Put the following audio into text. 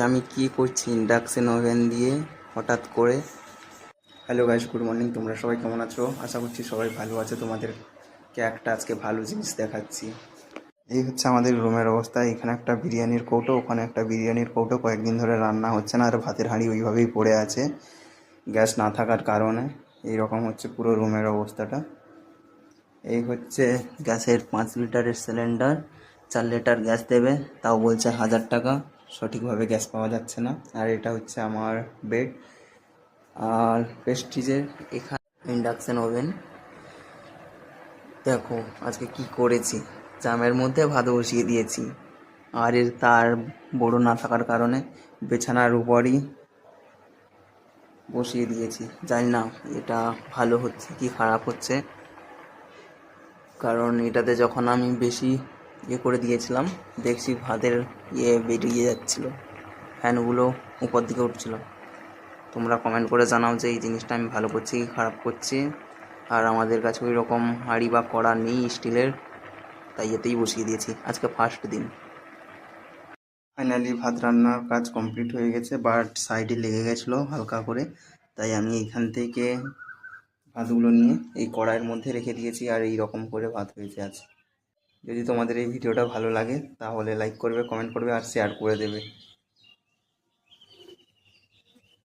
আমি কি করছি ইন্ডাকশন ওভেন দিয়ে হঠাৎ করে। Hello guys, good morning. তোমরা সবাই কেমন আছো? আশা করছি সবাই ভালো আছে। তোমাদেরকে একটা আজকে ভালো জিনিস দেখাচ্ছি। এই হচ্ছে আমাদের রুমের অবস্থা। এখানে একটা বিরিয়ানির কৌটো, ওখানে একটা বিরিয়ানির কৌটো। কয়েকদিন ধরে রান্না হচ্ছে না, আর ভাতের হাঁড়ি ওইভাবেই পড়ে আছে গ্যাস না থাকার কারণে। এইরকম হচ্ছে পুরো রুমের অবস্থাটা। এই হচ্ছে গ্যাসের 5 লিটারের সিলিন্ডার, 4 লিটার গ্যাস দেবে, তাও বলছে 1000 টাকা। সঠিকভাবে গ্যাস পাওয়া যাচ্ছে না। আর এটা হচ্ছে আমার বেড। আর প্রেস্টিজের এখানে ইন্ডাকশন ওভেন। দেখো আজকে কি করেছি, জামের মধ্যে ভাত বসিয়ে দিয়েছি। আর এর তার বড় না থাকার কারণে বিছানার উপরই বসিয়ে দিয়েছি। জানি না এটা ভালো হচ্ছে কি খারাপ হচ্ছে, কারণ এটাতে যখন আমি বেশি করে দিয়েছিলাম, দেখছি ভাতের বেরিয়ে যাচ্ছিলো, ফ্যানগুলো উপর দিকে উঠছিল। তোমরা কমেন্ট করে জানাও যে এই জিনিসটা আমি ভালো করছি কি খারাপ করছি। আর আমাদের কাছে ওই রকম হাঁড়ি বা কড়া নেই স্টিলের, তাই এতেই বসিয়ে দিয়েছি। আজকে ফার্স্ট দিন। ফাইনালি ভাত রান্নার কাজ কমপ্লিট হয়ে গেছে, বাট সাইডে লেগে গেছিলো হালকা করে, তাই আমি এইখান থেকে ভাতগুলো নিয়ে এই কড়াইয়ের মধ্যে রেখে দিয়েছি। আর এই রকম করে ভাত হয়েছে আছে। যদি তোমাদের এই ভিডিওটা ভালো লাগে তাহলে লাইক করবে, কমেন্ট করবে আর শেয়ার করে দেবে।